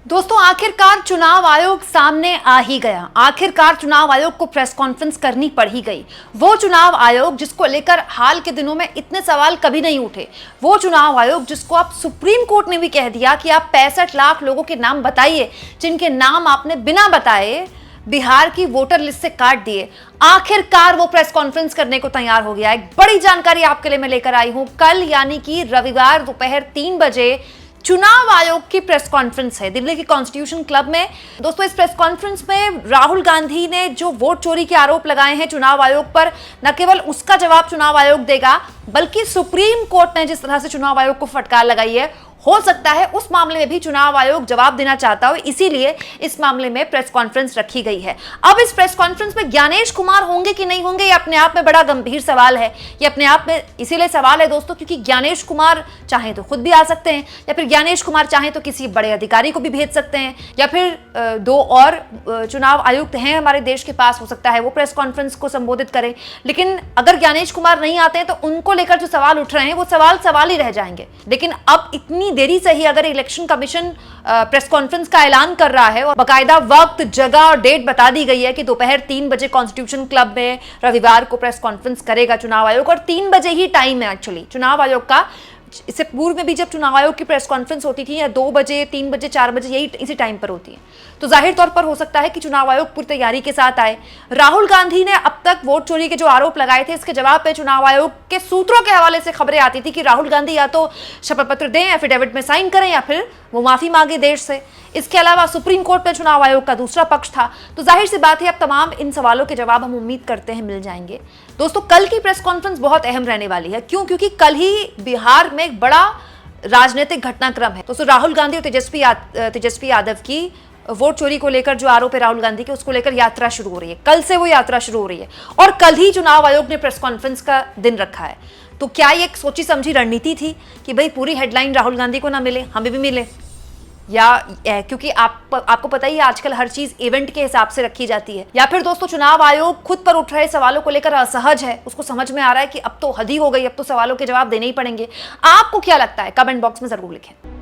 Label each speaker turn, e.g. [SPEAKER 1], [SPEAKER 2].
[SPEAKER 1] दोस्तों आखिरकार चुनाव आयोग सामने आ ही गया। आखिरकार चुनाव आयोग को प्रेस कॉन्फ्रेंस करनी पड़ ही गई। वो चुनाव आयोग जिसको लेकर हाल के दिनों में इतने सवाल कभी नहीं उठे, वो चुनाव आयोग जिसको आप सुप्रीम कोर्ट ने भी कह दिया कि आप 65 लाख लोगों के नाम बताइए जिनके नाम आपने बिना बताए बिहार की वोटर लिस्ट से काट दिए। आखिरकार वो प्रेस कॉन्फ्रेंस करने को तैयार हो गया। एक बड़ी जानकारी आपके लिए मैं लेकर आई हूं। कल यानी कि रविवार दोपहर 3 बजे चुनाव आयोग की प्रेस कॉन्फ्रेंस है दिल्ली के कॉन्स्टिट्यूशन क्लब में। दोस्तों इस प्रेस कॉन्फ्रेंस में राहुल गांधी ने जो वोट चोरी के आरोप लगाए हैं चुनाव आयोग पर, न केवल उसका जवाब चुनाव आयोग देगा बल्कि सुप्रीम कोर्ट ने जिस तरह से चुनाव आयोग को फटकार लगाई है, हो सकता है उस मामले में भी चुनाव आयोग जवाब देना चाहता हो, इसीलिए इस मामले में प्रेस कॉन्फ्रेंस रखी गई है। अब इस प्रेस कॉन्फ्रेंस में ज्ञानेश कुमार होंगे कि नहीं होंगे, ये अपने आप में बड़ा गंभीर सवाल है। ये अपने आप में इसीलिए सवाल है दोस्तों क्योंकि ज्ञानेश कुमार चाहे तो खुद भी आ सकते हैं, या फिर ज्ञानेश कुमार चाहे तो किसी बड़े अधिकारी को भी भेज सकते हैं, या फिर 2 और चुनाव आयुक्त हैं हमारे देश के पास, हो सकता है वो प्रेस कॉन्फ्रेंस को संबोधित करें। लेकिन अगर ज्ञानेश कुमार नहीं आते हैं तो उनको लेकर जो सवाल उठ रहे हैं वो सवाल ही रह जाएंगे। लेकिन अब इतनी देरी से ही अगर इलेक्शन कमीशन प्रेस कॉन्फ्रेंस का ऐलान कर रहा है और बाकायदा वक्त, जगह और डेट बता दी गई है कि दोपहर 3 बजे कॉन्स्टिट्यूशन क्लब में रविवार को प्रेस कॉन्फ्रेंस करेगा चुनाव आयोग, और 3 बजे ही टाइम है एक्चुअली चुनाव आयोग का। इससे पूर्व में भी जब चुनाव आयोग की प्रेस कॉन्फ्रेंस होती थी या 2 बजे, 3 बजे, 4 बजे, यही इसी टाइम पर होती है, तो जाहिर तौर पर हो सकता है कि चुनाव आयोग पूरी तैयारी के साथ आए। राहुल गांधी ने अब तक वोट चोरी के जो आरोप लगाए थे, इसके जवाब पे चुनाव आयोग के सूत्रों के हवाले से खबरें आती थी कि राहुल गांधी या तो शपथ पत्र दें, एफिडेविट में साइन करें, या फिर वो माफी मांगे देश से। इसके अलावा सुप्रीम कोर्ट में चुनाव आयोग का दूसरा पक्ष था। तो जाहिर सी बात है अब तमाम इन सवालों के जवाब हम उम्मीद करते हैं मिल जाएंगे। दोस्तों कल की प्रेस कॉन्फ्रेंस बहुत अहम रहने वाली है। क्योंकि कल ही बिहार में एक बड़ा राजनीतिक घटनाक्रम है। दोस्तों राहुल गांधी और तेजस्वी यादव की वोट चोरी को लेकर जो आरोप है राहुल गांधी के, उसको लेकर यात्रा शुरू हो रही है। कल से वो यात्रा शुरू हो रही है और कल ही चुनाव आयोग ने प्रेस कॉन्फ्रेंस का दिन रखा है। तो क्या ये एक सोची समझी रणनीति थी कि भाई पूरी हेडलाइन राहुल गांधी को ना मिले, हमें भी मिले, या क्योंकि आपको पता ही है आजकल हर चीज इवेंट के हिसाब से रखी जाती है, या फिर दोस्तों चुनाव आयोग खुद पर उठ रहे सवालों को लेकर असहज है, उसको समझ में आ रहा है कि अब तो हद ही हो गई, अब तो सवालों के जवाब देने ही पड़ेंगे। आपको क्या लगता है? कमेंट बॉक्स में जरूर लिखें।